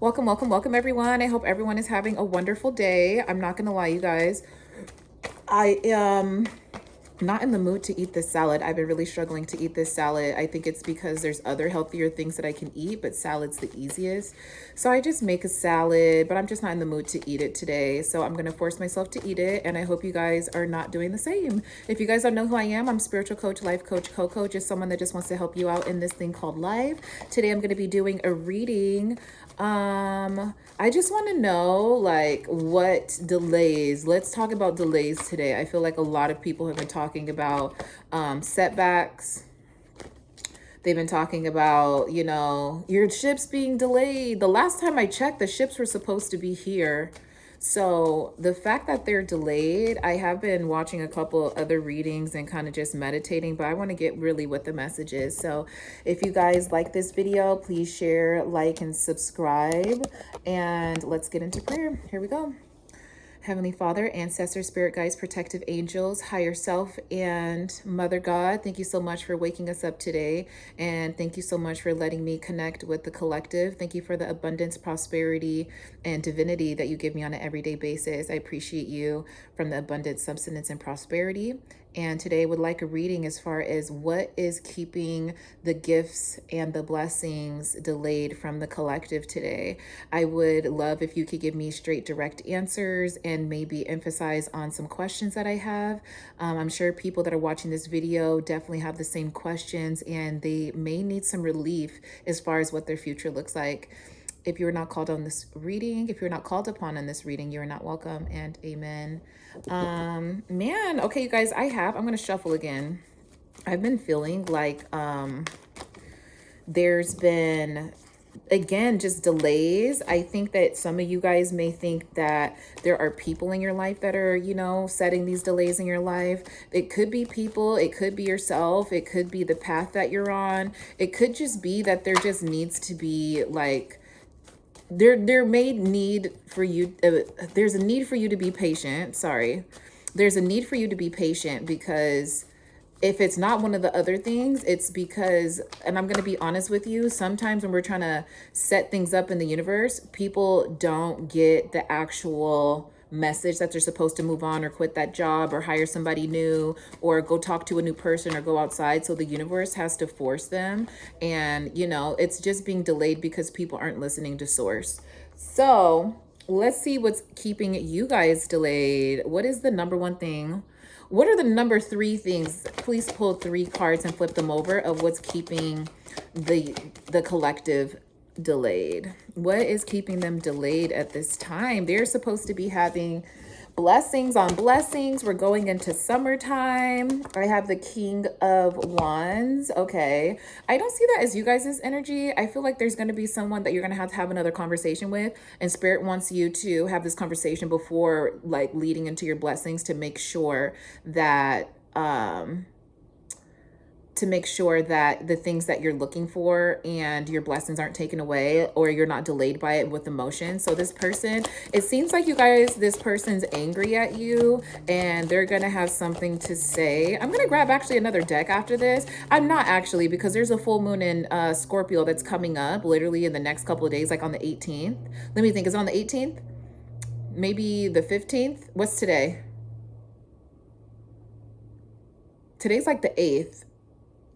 Welcome, welcome, welcome, everyone. I hope everyone is having a wonderful day. I'm not going to lie, you guys. I am not in the mood to eat this salad. I've been really struggling to eat this salad. I think it's because there's other healthier things that I can eat, but salad's the easiest. So I just make a salad, but I'm just not in the mood to eat it today. So I'm going to force myself to eat it, and I hope you guys are not doing the same. If you guys don't know who I am, I'm spiritual coach, life coach, co-coach, just someone that just wants to help you out in this thing called life. Today I'm going to be doing a reading. I just want to know, like, what delays. Let's talk about delays today. I feel like a lot of people have been talking about setbacks. They've been talking about, your ships being delayed. The last time I checked, the ships were supposed to be here. So the fact that they're delayed, I have been watching a couple other readings and kind of just meditating, but I want to get really what the message is. So if you guys like this video, please share, like, and subscribe. And let's get into prayer. Here we go. Heavenly Father, ancestors, spirit guides, protective angels, higher self, and Mother God, thank you so much for waking us up today. And thank you so much for letting me connect with the collective. Thank you for the abundance, prosperity, and divinity that you give me on an everyday basis. I appreciate you from the abundance, substance, and prosperity. And today I would like a reading as far as what is keeping the gifts and the blessings delayed from the collective today. I would love if you could give me straight, direct answers and maybe emphasize on some questions that I have. I'm sure people that are watching this video definitely have the same questions, and they may need some relief as far as what their future looks like. If you're not called on this reading, if you're not called upon in this reading, you're not welcome, and amen. Man, okay, you guys, I'm going to shuffle again. I've been feeling like there's been, again, just delays. I think that some of you guys may think that there are people in your life that are, setting these delays in your life. It could be people, it could be yourself, it could be the path that you're on. It could just be that there just needs to be like, there may need for you, there's a need for you to be patient. There's a need for you to be patient, because if it's not one of the other things, it's because, and I'm going to be honest with you, sometimes when we're trying to set things up in the universe, people don't get the actual message that they're supposed to move on or quit that job or hire somebody new or go talk to a new person or go outside. So the universe has to force them. And, it's just being delayed because people aren't listening to source. So let's see what's keeping you guys delayed. What is the number one thing? What are the number 3 things? Please pull 3 cards and flip them over of what's keeping the collective delayed. What is keeping them delayed at this time? They're supposed to be having blessings on blessings. We're going into summertime. I have the King of Wands. Okay. I don't see that as you guys' energy. I feel like there's going to be someone that you're going to have another conversation with, and Spirit wants you to have this conversation before like leading into your blessings to make sure that the things that you're looking for and your blessings aren't taken away, or you're not delayed by it with emotion. So this person, it seems like you guys, this person's angry at you and they're going to have something to say. I'm going to grab actually another deck after this. I'm not actually, because there's a full moon in Scorpio that's coming up literally in the next couple of days, like on the 18th. Let me think. Is it on the 18th? Maybe the 15th? What's today? Today's like the 8th.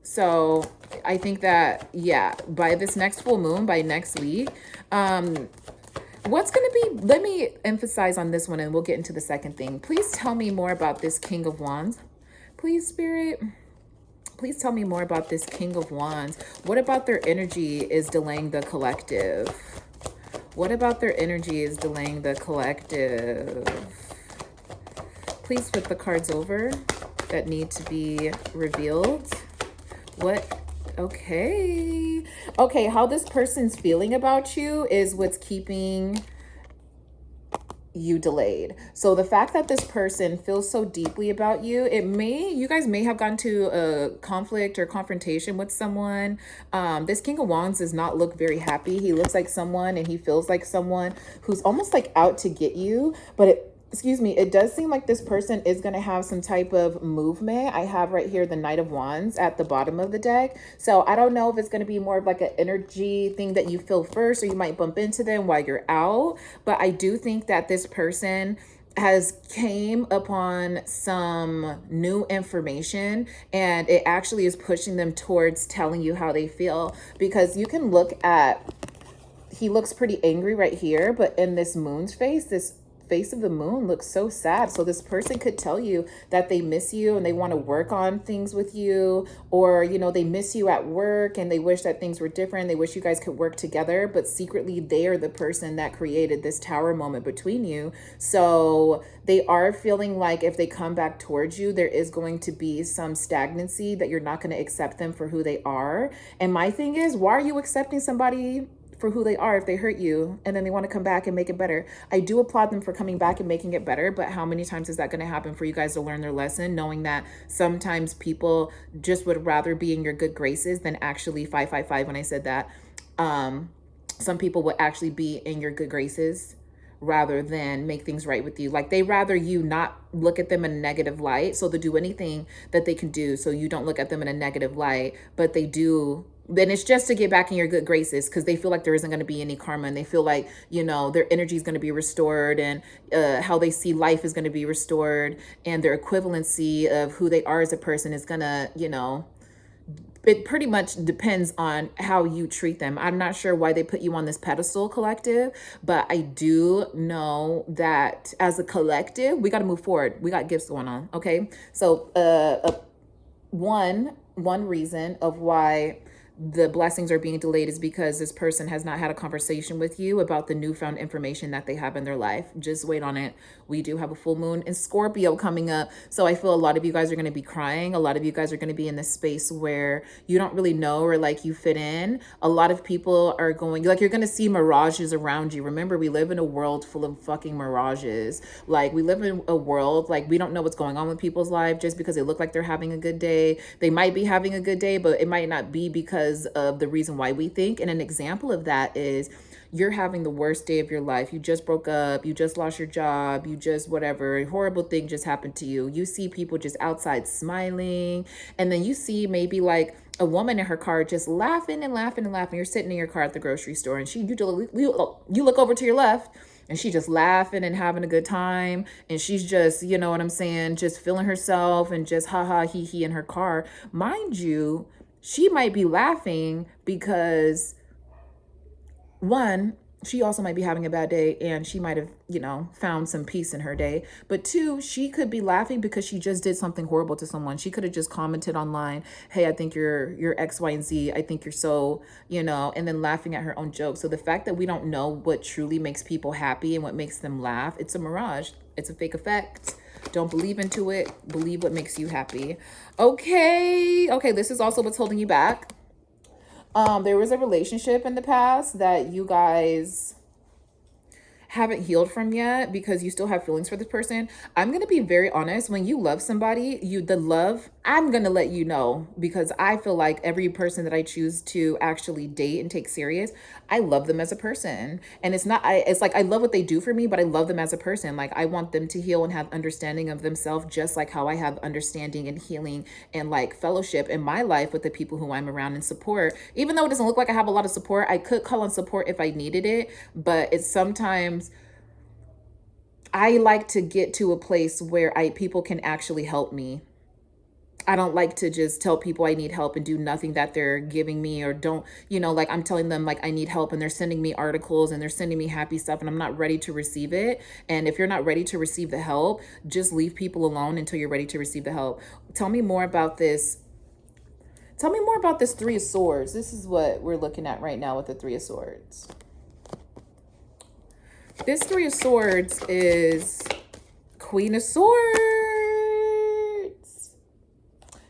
So I think that, yeah, by this next full moon, by next week, what's going to be, let me emphasize on this one and we'll get into the second thing. Please tell me more about this King of Wands. Please, Spirit, please tell me more about this King of Wands. What about their energy is delaying the collective? What about their energy is delaying the collective? Please flip the cards over that need to be revealed. What? Okay, how this person's feeling about you is what's keeping you delayed. So the fact that this person feels so deeply about you, you guys may have gotten to a conflict or confrontation with someone. This King of Wands does not look very happy. He looks like someone, and he feels like someone who's almost like out to get you, but excuse me, it does seem like this person is going to have some type of movement. I have right here the Knight of Wands at the bottom of the deck. So I don't know if it's going to be more of like an energy thing that you feel first, or you might bump into them while you're out. But I do think that this person has came upon some new information, and it actually is pushing them towards telling you how they feel, because you can look at, he looks pretty angry right here, but in this moon's face, this face of the moon looks so sad. So this person could tell you that they miss you and they want to work on things with you, or you know, they miss you at work and they wish that things were different. They wish you guys could work together, but secretly they are the person that created this tower moment between you. So they are feeling like if they come back towards you, there is going to be some stagnancy, that you're not going to accept them for who they are. And my thing is, why are you accepting somebody for who they are if they hurt you and then they want to come back and make it better? I do applaud them for coming back and making it better, but how many times is that going to happen for you guys to learn their lesson, knowing that sometimes people just would rather be in your good graces than actually 555 when I said that. Some people would actually be in your good graces rather than make things right with you. Like, they rather you not look at them in a negative light, so they do anything that they can do so you don't look at them in a negative light, but they do. Then it's just to get back in your good graces, because they feel like there isn't going to be any karma, and they feel like, you know, their energy is going to be restored, and how they see life is going to be restored, and their equivalency of who they are as a person is going to, you know, it pretty much depends on how you treat them. I'm not sure why they put you on this pedestal, collective, but I do know that as a collective, we got to move forward. We got gifts going on. Okay. So, one reason of why the blessings are being delayed is because this person has not had a conversation with you about the newfound information that they have in their life. Just wait on it. We do have a full moon in Scorpio coming up. So I feel a lot of you guys are going to be crying. A lot of you guys are going to be in this space where you don't really know, or like you fit in. A lot of people are going, like, you're going to see mirages around you. Remember, we live in a world full of fucking mirages. Like, we live in a world, like, we don't know what's going on with people's lives just because they look like they're having a good day. They might be having a good day, but it might not be because of the reason why we think. And an example of that is, you're having the worst day of your life. You just broke up, you just lost your job, you just whatever, a horrible thing just happened to you. You see people just outside smiling, and then you see maybe like a woman in her car just laughing and laughing and laughing. You're sitting in your car at the grocery store, and you look over to your left, and she just laughing and having a good time, and she's just, you know what I'm saying, just feeling herself and just ha ha he he in her car. Mind you, she might be laughing because, one, she also might be having a bad day, and she might have, you know, found some peace in her day. But two, she could be laughing because she just did something horrible to someone. She could have just commented online, hey, I think you're X, Y, and Z. I think you're so, you know, and then laughing at her own joke. So the fact that we don't know what truly makes people happy and what makes them laugh, it's a mirage. It's a fake effect. Don't believe into it. Believe what makes you happy. Okay. Okay. This is also what's holding you back. There was a relationship in the past that you guys haven't healed from yet, because you still have feelings for this person. I'm going to be very honest. When you love somebody, I'm going to let you know, because I feel like every person that I choose to actually date and take serious, I love them as a person. And it's like, I love what they do for me, but I love them as a person. Like, I want them to heal and have understanding of themselves, just like how I have understanding and healing and like fellowship in my life with the people who I'm around and support. Even though it doesn't look like I have a lot of support, I could call on support if I needed it, but it's sometimes I like to get to a place where people can actually help me. I don't like to just tell people I need help and do nothing that they're giving me, or don't, you know, like I'm telling them like I need help and they're sending me articles and they're sending me happy stuff and I'm not ready to receive it. And if you're not ready to receive the help, just leave people alone until you're ready to receive the help. Tell me more about this. Tell me more about this Three of Swords. This is what we're looking at right now with the Three of Swords. This Three of Swords is Queen of Swords.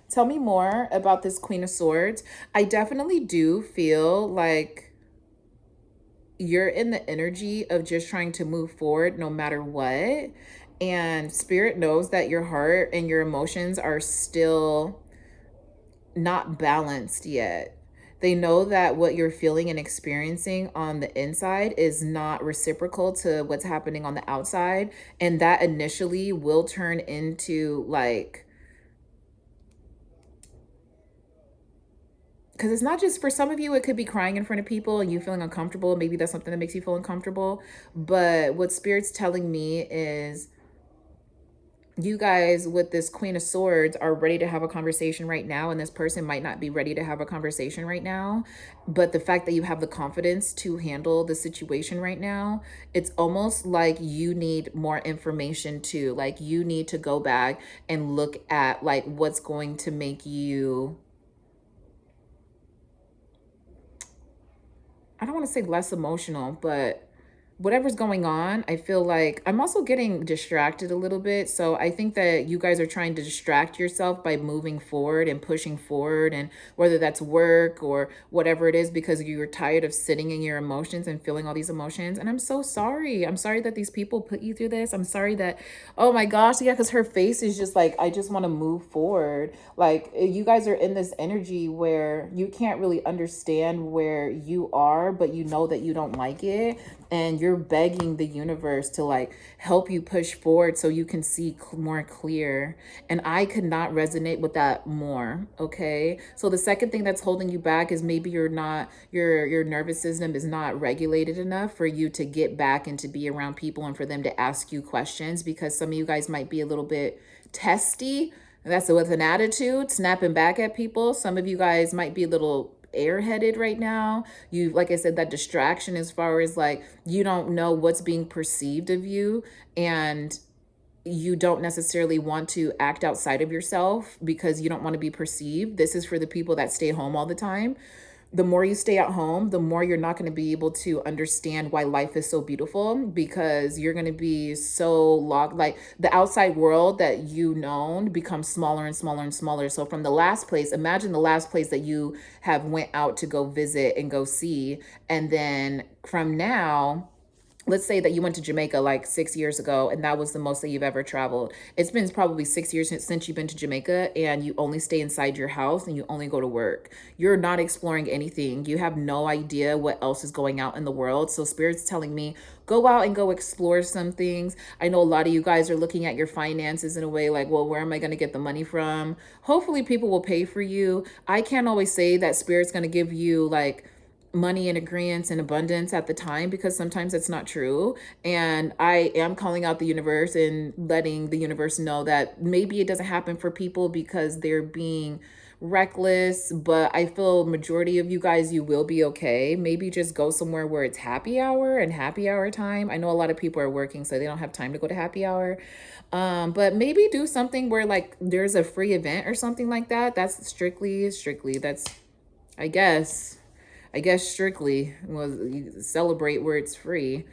Tell me more about this Queen of Swords. I definitely do feel like you're in the energy of just trying to move forward no matter what. And Spirit knows that your heart and your emotions are still not balanced yet. They know that what you're feeling and experiencing on the inside is not reciprocal to what's happening on the outside. And that initially will turn into like, because it's not just for some of you, it could be crying in front of people and you feeling uncomfortable. Maybe that's something that makes you feel uncomfortable. But what Spirit's telling me is you guys with this Queen of Swords are ready to have a conversation right now, and this person might not be ready to have a conversation right now. But the fact that you have the confidence to handle the situation right now, it's almost like you need more information too. Like you need to go back and look at like what's going to make you, I don't want to say less emotional, but whatever's going on, I feel like I'm also getting distracted a little bit. So I think that you guys are trying to distract yourself by moving forward and pushing forward, and whether that's work or whatever it is, because you're tired of sitting in your emotions and feeling all these emotions. And I'm so sorry. I'm sorry that these people put you through this. I'm sorry that, oh my gosh, yeah, because her face is just like, I just want to move forward. Like you guys are in this energy where you can't really understand where you are, but you know that you don't like it, and you're begging the universe to like help you push forward so you can see more clear. And I could not resonate with that more. Okay, so the second thing that's holding you back is maybe you're not, your nervous system is not regulated enough for you to get back and to be around people and for them to ask you questions, because some of you guys might be a little bit testy. That's with an attitude, snapping back at people. Some of you guys might be a little airheaded right now. You, like I said, that distraction as far as like you don't know what's being perceived of you, and you don't necessarily want to act outside of yourself because you don't want to be perceived. This is for the people that stay home all the time. The more you stay at home, the more you're not going to be able to understand why life is so beautiful, because you're going to be so locked. Like the outside world that you known becomes smaller and smaller and smaller. So from the last place, imagine the last place that you have went out to go visit and go see. And then from now, let's say that you went to Jamaica like 6 years ago, and that was the most that you've ever traveled. It's been probably 6 years since you've been to Jamaica, and you only stay inside your house and you only go to work. You're not exploring anything. You have no idea what else is going out in the world. So Spirit's telling me, go out and go explore some things. I know a lot of you guys are looking at your finances in a way like, well, where am I going to get the money from? Hopefully people will pay for you. I can't always say that Spirit's going to give you like money and agreements and abundance at the time, because sometimes it's not true. And I am calling out the universe and letting the universe know that maybe it doesn't happen for people because they're being reckless, but I feel majority of you guys, you will be okay. Maybe just go somewhere where it's happy hour and happy hour time. I know a lot of people are working, so they don't have time to go to happy hour. But maybe do something where like there's a free event or something like that. That's strictly that's, I guess, strictly was, you celebrate where it's free.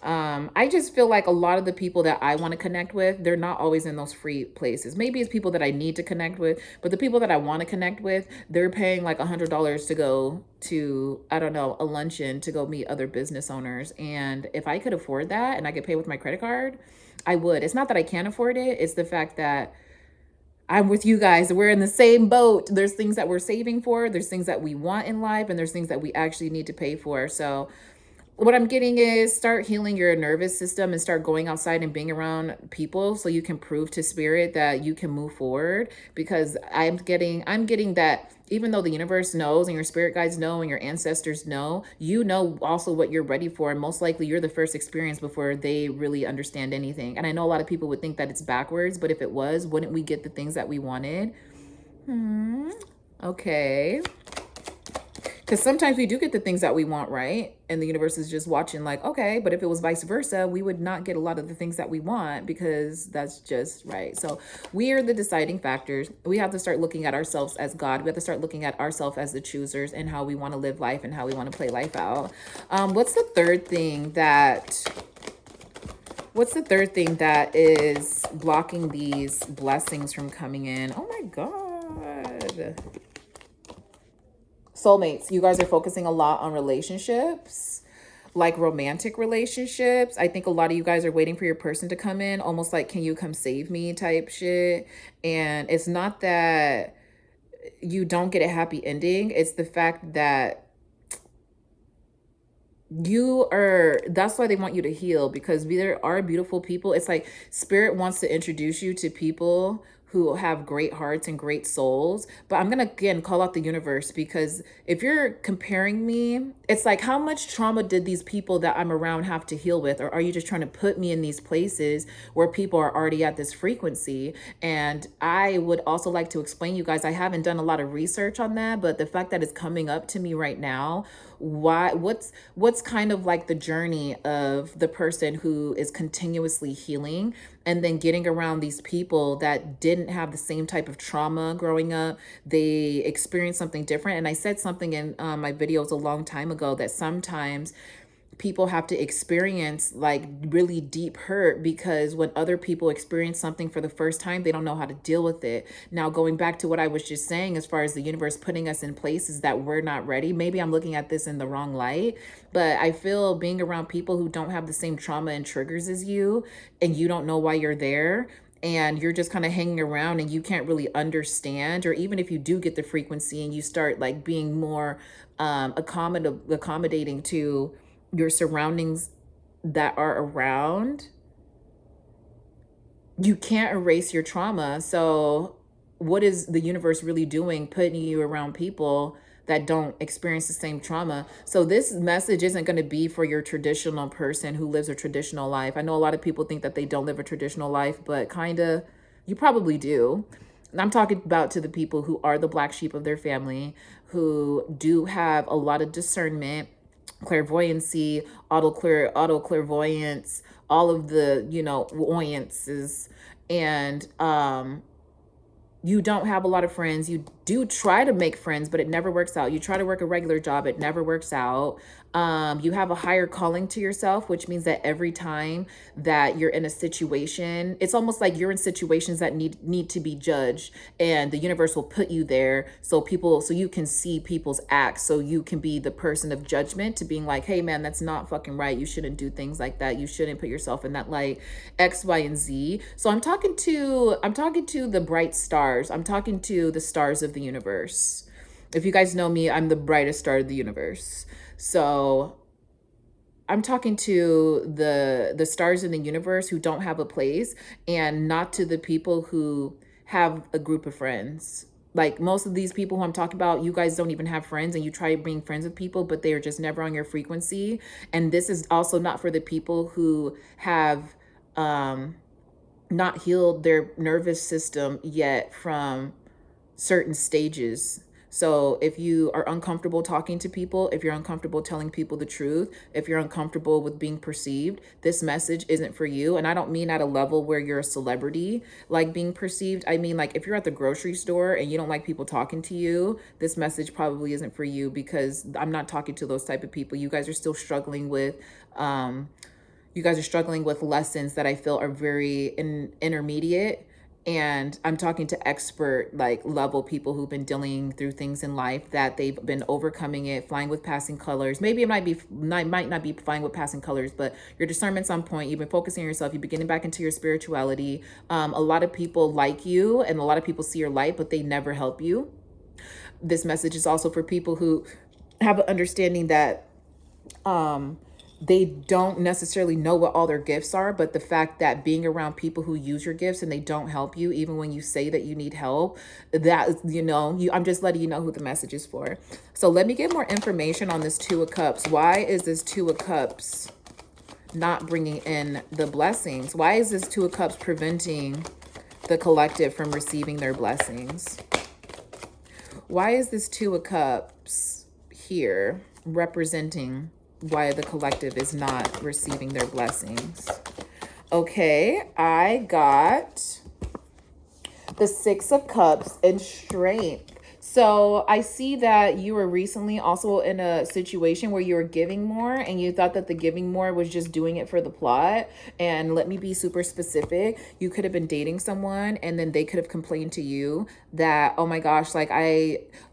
I just feel like a lot of the people that I want to connect with, they're not always in those free places. Maybe it's people that I need to connect with, but the people that I want to connect with, they're paying like $100 to go to, I don't know, a luncheon to go meet other business owners. And if I could afford that and I could pay with my credit card, I would. It's not that I can't afford it. It's the fact that I'm with you guys. We're in the same boat. There's things that we're saving for. There's things that we want in life, and there's things that we actually need to pay for. So what I'm getting is start healing your nervous system and start going outside and being around people so you can prove to Spirit that you can move forward. Because I'm getting that even though the universe knows and your spirit guides know and your ancestors know, you know also what you're ready for. And most likely you're the first experience before they really understand anything. And I know a lot of people would think that it's backwards, but if it was, wouldn't we get the things that we wanted? Okay. Because sometimes we do get the things that we want, right? And the universe is just watching like, okay, but if it was vice versa, we would not get a lot of the things that we want, because that's just right. So we are the deciding factors. We have to start looking at ourselves as God. We have to start looking at ourselves as the choosers and how we want to live life and how we want to play life out. What's the third thing that is blocking these blessings from coming in? Oh my God. Soulmates, you guys are focusing a lot on relationships, like romantic relationships. I think a lot of you guys are waiting for your person to come in, almost like, can you come save me type shit. And it's not that you don't get a happy ending. It's the fact that that's why they want you to heal, because there are beautiful people. It's like spirit wants to introduce you to people who have great hearts and great souls. But I'm gonna again call out the universe, because if you're comparing me, it's like, how much trauma did these people that I'm around have to heal with? Or are you just trying to put me in these places where people are already at this frequency? And I would also like to explain, you guys, I haven't done a lot of research on that, but the fact that it's coming up to me right now, what's kind of like the journey of the person who is continuously healing and then getting around these people that didn't have the same type of trauma growing up. They experienced something different. And I said something in my videos a long time ago, that sometimes people have to experience like really deep hurt, because when other people experience something for the first time, they don't know how to deal with it. Now, going back to what I was just saying, as far as the universe putting us in places that we're not ready, maybe I'm looking at this in the wrong light, but I feel being around people who don't have the same trauma and triggers as you, and you don't know why you're there, and you're just kind of hanging around and you can't really understand, or even if you do get the frequency and you start like being more accommodating to your surroundings that are around, you can't erase your trauma. So what is the universe really doing, putting you around people that don't experience the same trauma? So this message isn't going to be for your traditional person who lives a traditional life. I know a lot of people think that they don't live a traditional life, but kind of, you probably do. And I'm talking about to the people who are the black sheep of their family, who do have a lot of discernment, clairvoyancy, auto clairvoyance, all of the, voyances. And you don't have a lot of friends. You do try to make friends, but it never works out. You try to work a regular job, it never works out. You have a higher calling to yourself, which means that every time that you're in a situation, it's almost like you're in situations that need to be judged, and the universe will put you there so you can see people's acts, so you can be the person of judgment to being like, hey man, that's not fucking right. You shouldn't do things like that. You shouldn't put yourself in that light, X, Y, and Z. So I'm talking to the bright stars. I'm talking to the stars of the universe. If you guys know me, I'm the brightest star of the universe. So I'm talking to the stars in the universe who don't have a place, and not to the people who have a group of friends. Like most of these people who I'm talking about, you guys don't even have friends, and you try being friends with people, but they are just never on your frequency. And this is also not for the people who have not healed their nervous system yet from certain stages. So if you are uncomfortable talking to people, if you're uncomfortable telling people the truth, if you're uncomfortable with being perceived, this message isn't for you. And I don't mean at a level where you're a celebrity, like being perceived. I mean, like if you're at the grocery store and you don't like people talking to you, this message probably isn't for you, because I'm not talking to those type of people. You guys are still struggling with, lessons that I feel are very intermediate. And I'm talking to expert like level people who've been dealing through things in life, that they've been overcoming it, flying with passing colors. Maybe it might not be flying with passing colors, but your discernment's on point. You've been focusing on yourself. You've been getting back into your spirituality. A lot of people like you, and a lot of people see your light, but they never help you. This message is also for people who have an understanding that they don't necessarily know what all their gifts are, but the fact that being around people who use your gifts and they don't help you, even when you say that you need help, that, I'm just letting you know who the message is for. So let me get more information on this Two of Cups. Why is this Two of Cups not bringing in the blessings? Why is this Two of Cups preventing the collective from receiving their blessings? Why is this Two of Cups here representing why the collective is not receiving their blessings? Okay, I got the Six of Cups and Strength. So I see that you were recently also in a situation where you were giving more, and you thought that the giving more was just doing it for the plot. And let me be super specific. You could have been dating someone, and then they could have complained to you that, oh my gosh, like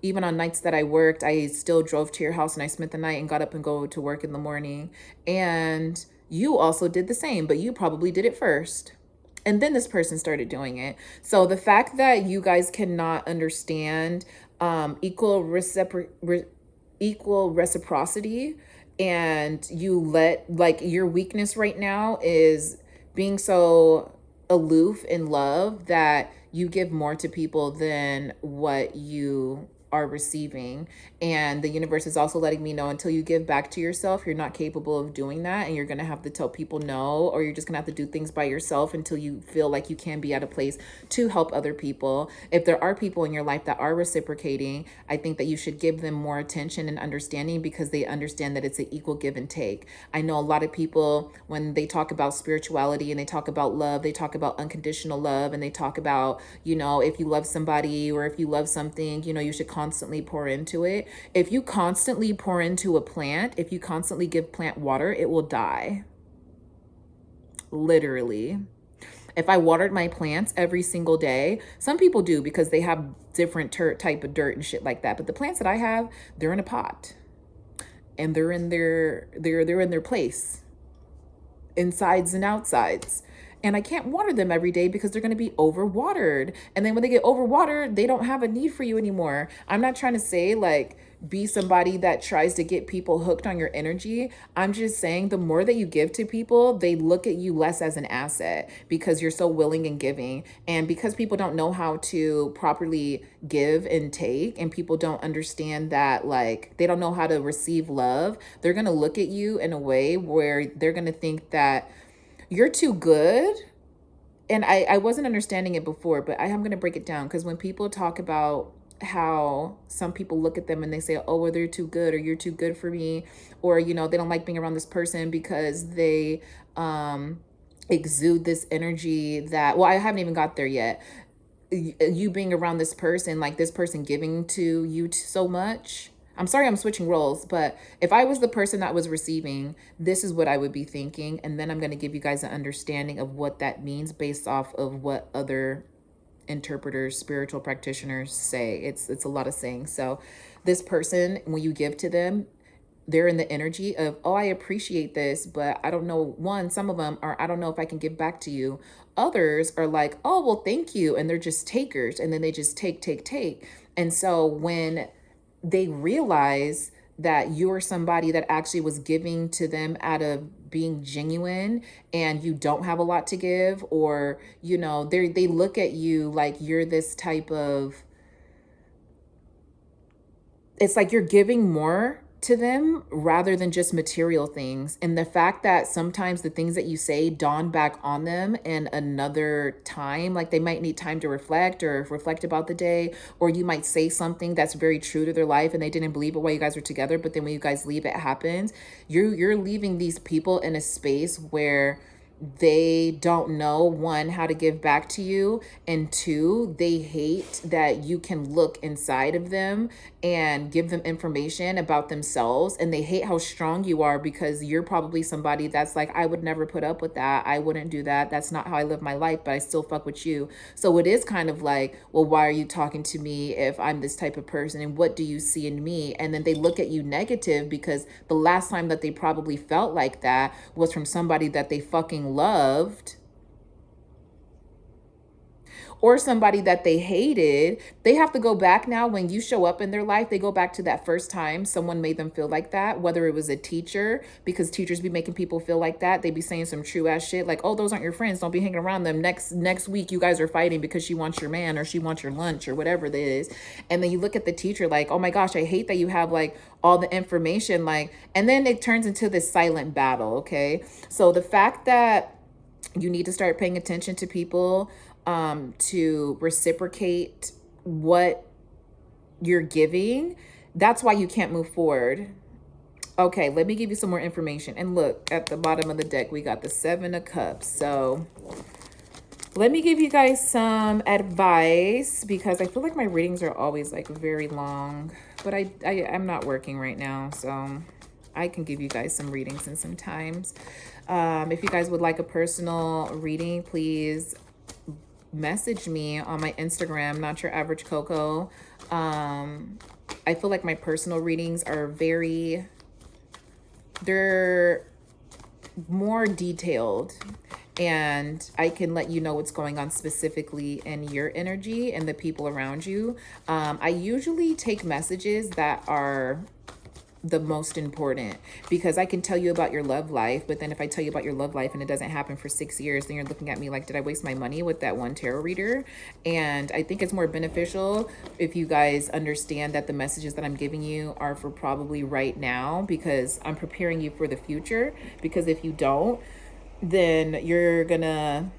even on nights that I worked, I still drove to your house and I spent the night and got up and go to work in the morning. And you also did the same, but you probably did it first. And then this person started doing it. So the fact that you guys cannot understand equal reciprocity, and you let, like, your weakness right now is being so aloof in love that you give more to people than what you are receiving. And the universe is also letting me know, until you give back to yourself, you're not capable of doing that, and you're going to have to tell people no, or you're just going to have to do things by yourself until you feel like you can be at a place to help other people. If there are people in your life that are reciprocating, I think that you should give them more attention and understanding, because they understand that it's an equal give and take. I know a lot of people, when they talk about spirituality and they talk about love, they talk about unconditional love, and they talk about, if you love somebody or if you love something, you should constantly pour into it. If you constantly pour into a plant, if you constantly give plant water, it will die. Literally. If I watered my plants every single day, some people do because they have different type of dirt and shit like that. But the plants that I have, they're in a pot, and they're in their place, insides and outsides. And I can't water them every day because they're going to be overwatered. And then when they get overwatered, they don't have a need for you anymore. I'm not trying to say, like, be somebody that tries to get people hooked on your energy. I'm just saying, the more that you give to people, they look at you less as an asset because you're so willing and giving. And because people don't know how to properly give and take, and people don't understand that, like, they don't know how to receive love, they're going to look at you in a way where they're going to think that you're too good. And I wasn't understanding it before, but I am going to break it down, because when people talk about how some people look at them and they say, oh, well, they're too good, or you're too good for me, or, they don't like being around this person because they exude this energy that, well, I haven't even got there yet. You being around this person, like this person giving to you so much. I'm sorry I'm switching roles, but if I was the person that was receiving, this is what I would be thinking. And then I'm going to give you guys an understanding of what that means based off of what other interpreters, spiritual practitioners say. It's a lot of saying. So this person, when you give to them, they're in the energy of, oh, I appreciate this, but I don't know. Some of them are, I don't know if I can give back to you. Others are like, oh, well, thank you. And they're just takers. And then they just take. And so when they realize that you're somebody that actually was giving to them out of being genuine, and you don't have a lot to give, or, they look at you like you're this type of, it's like you're giving more to them rather than just material things. And the fact that sometimes the things that you say dawn back on them in another time, like they might need time to reflect about the day, or you might say something that's very true to their life and they didn't believe it while you guys were together, but then when you guys leave, it happens. You're leaving these people in a space where they don't know, one, how to give back to you, and two, they hate that you can look inside of them and give them information about themselves, and they hate how strong you are, because you're probably somebody that's like, I would never put up with that, I wouldn't do that, that's not how I live my life, but I still fuck with you. So it is kind of like, well, why are you talking to me if I'm this type of person, and what do you see in me? And then they look at you negative, because the last time that they probably felt like that was from somebody that they fucking loved, or somebody that they hated. They have to go back now. When you show up in their life, they go back to that first time someone made them feel like that, whether it was a teacher, because teachers be making people feel like that. They be saying some true ass shit like, oh, those aren't your friends, don't be hanging around them. Next week you guys are fighting because she wants your man, or she wants your lunch, or whatever it is. And then you look at the teacher like, oh my gosh, I hate that you have like all the information, like, and then it turns into this silent battle. Okay, so the fact that you need to start paying attention to people to reciprocate what you're giving, that's why you can't move forward. Okay, let me give you some more information. And look, at the bottom of the deck, we got the 7 of Cups. So let me give you guys some advice, because I feel like my readings are always like very long, but I'm not working right now, so I can give you guys some readings and some times. If you guys would like a personal reading, please message me on my Instagram, Not Your Average Coco. I feel like my personal readings are they're more detailed, and I can let you know what's going on specifically in your energy and the people around you. I usually take messages that are the most important, because I can tell you about your love life, but then if I tell you about your love life and it doesn't happen for 6 years, then you're looking at me like, did I waste my money with that one tarot reader? And I think it's more beneficial if you guys understand that the messages that I'm giving you are for probably right now, because I'm preparing you for the future. Because if you don't, then you're gonna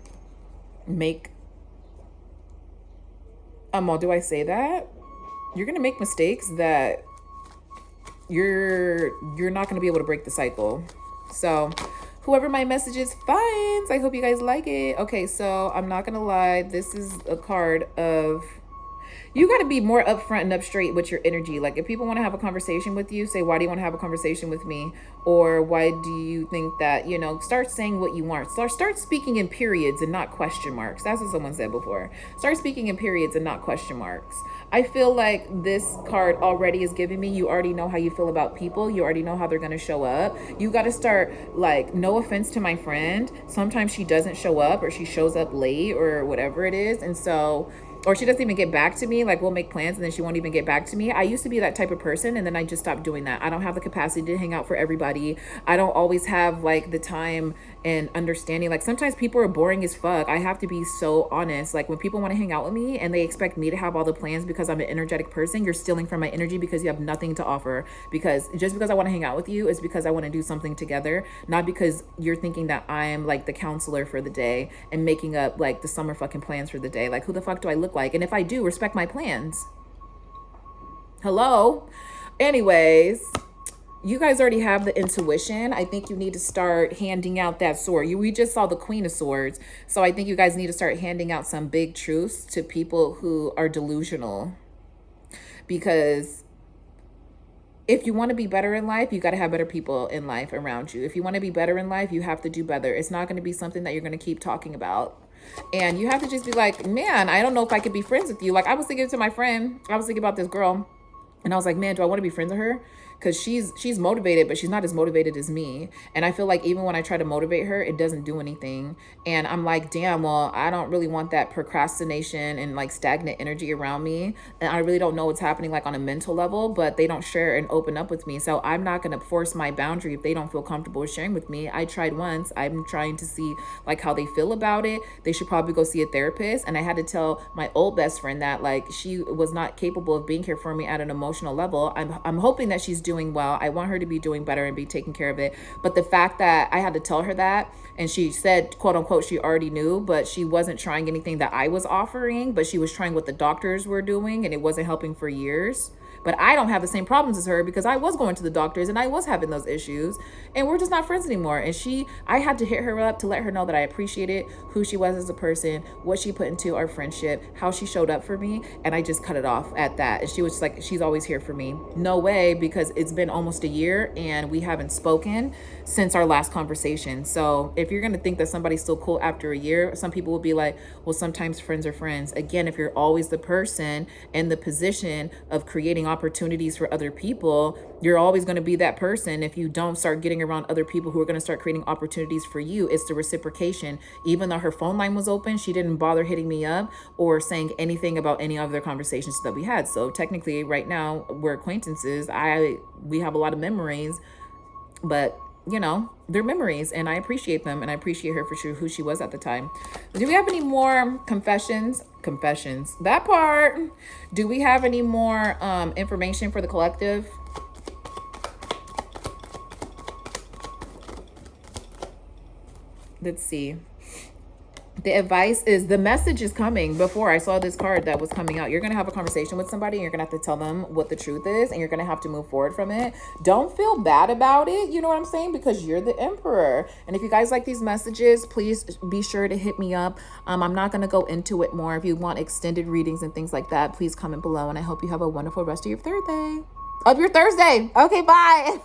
make do I say that? You're gonna make mistakes that you're not going to be able to break the cycle. So whoever my messages finds, I hope you guys like it. Okay, so I'm not going to lie, this is a card of, you got to be more upfront and up straight with your energy. Like if people want to have a conversation with you, say, why do you want to have a conversation with me? Or why do you think that, you know, start saying what you want. Start speaking in periods and not question marks. That's what someone said before. Start speaking in periods and not question marks. I feel like this card already is giving me, you already know how you feel about people. You already know how they're going to show up. You got to start, like, no offense to my friend, sometimes she doesn't show up, or she shows up late or whatever it is. And so, or she doesn't even get back to me. Like we'll make plans and then she won't even get back to me. I used to be that type of person, and then I just stopped doing that. I don't have the capacity to hang out for everybody. I don't always have like the time and understanding. Like sometimes people are boring as fuck. I have to be so honest. Like when people want to hang out with me and they expect me to have all the plans because I'm an energetic person, you're stealing from my energy because you have nothing to offer. Because just because I want to hang out with you is because I want to do something together, not because you're thinking that I'm like the counselor for the day and making up like the summer fucking plans for the day. Like who the fuck do I look like? And if I do, respect my plans. Hello? Anyways, you guys already have the intuition. I think you need to start handing out that sword. We just saw the Queen of Swords. So I think you guys need to start handing out some big truths to people who are delusional. Because if you want to be better in life, you got to have better people in life around you. If you want to be better in life, you have to do better. It's not going to be something that you're going to keep talking about. And you have to just be like, man, I don't know if I could be friends with you. Like I was thinking to my friend, I was thinking about this girl, and I was like, man, do I want to be friends with her? Because she's motivated, but she's not as motivated as me. And I feel like even when I try to motivate her, it doesn't do anything. And I'm like, damn, well, I don't really want that procrastination and like stagnant energy around me. And I really don't know what's happening like on a mental level, but they don't share and open up with me. So I'm not going to force my boundary if they don't feel comfortable with sharing with me. I tried once. I'm trying to see like how they feel about it. They should probably go see a therapist. And I had to tell my old best friend that like she was not capable of being here for me at an emotional level. I'm hoping that she's doing well. I want her to be doing better and be taking care of it. But the fact that I had to tell her that, and she said, quote unquote, she already knew, but she wasn't trying anything that I was offering, but she was trying what the doctors were doing, and it wasn't helping for years. But I don't have the same problems as her because I was going to the doctors and I was having those issues, and we're just not friends anymore. And I had to hit her up to let her know that I appreciated who she was as a person, what she put into our friendship, how she showed up for me. And I just cut it off at that. And she was like, she's always here for me. No way, because it's been almost a year and we haven't spoken since our last conversation. So if you're going to think that somebody's still cool after a year, some people will be like, well, sometimes friends are friends. Again, if you're always the person in the position of creating opportunities for other people, you're always going to be that person. If you don't start getting around other people who are going to start creating opportunities for you, it's the reciprocation. Even though her phone line was open, she didn't bother hitting me up or saying anything about any other conversations that we had. So technically right now we're acquaintances. We have a lot of memories, but you know, they're memories, and I appreciate them, and I appreciate her for sure, who she was at the time. Do we have any more confessions? That part. Do we have any more information for the collective? Let's see. The advice is, the message is coming. Before I saw this card that was coming out, you're going to have a conversation with somebody and you're going to have to tell them what the truth is, and you're going to have to move forward from it. Don't feel bad about it. You know what I'm saying? Because you're the emperor. And if you guys like these messages, please be sure to hit me up. I'm not going to go into it more. If you want extended readings and things like that, please comment below. And I hope you have a wonderful rest of your Thursday. Okay, bye.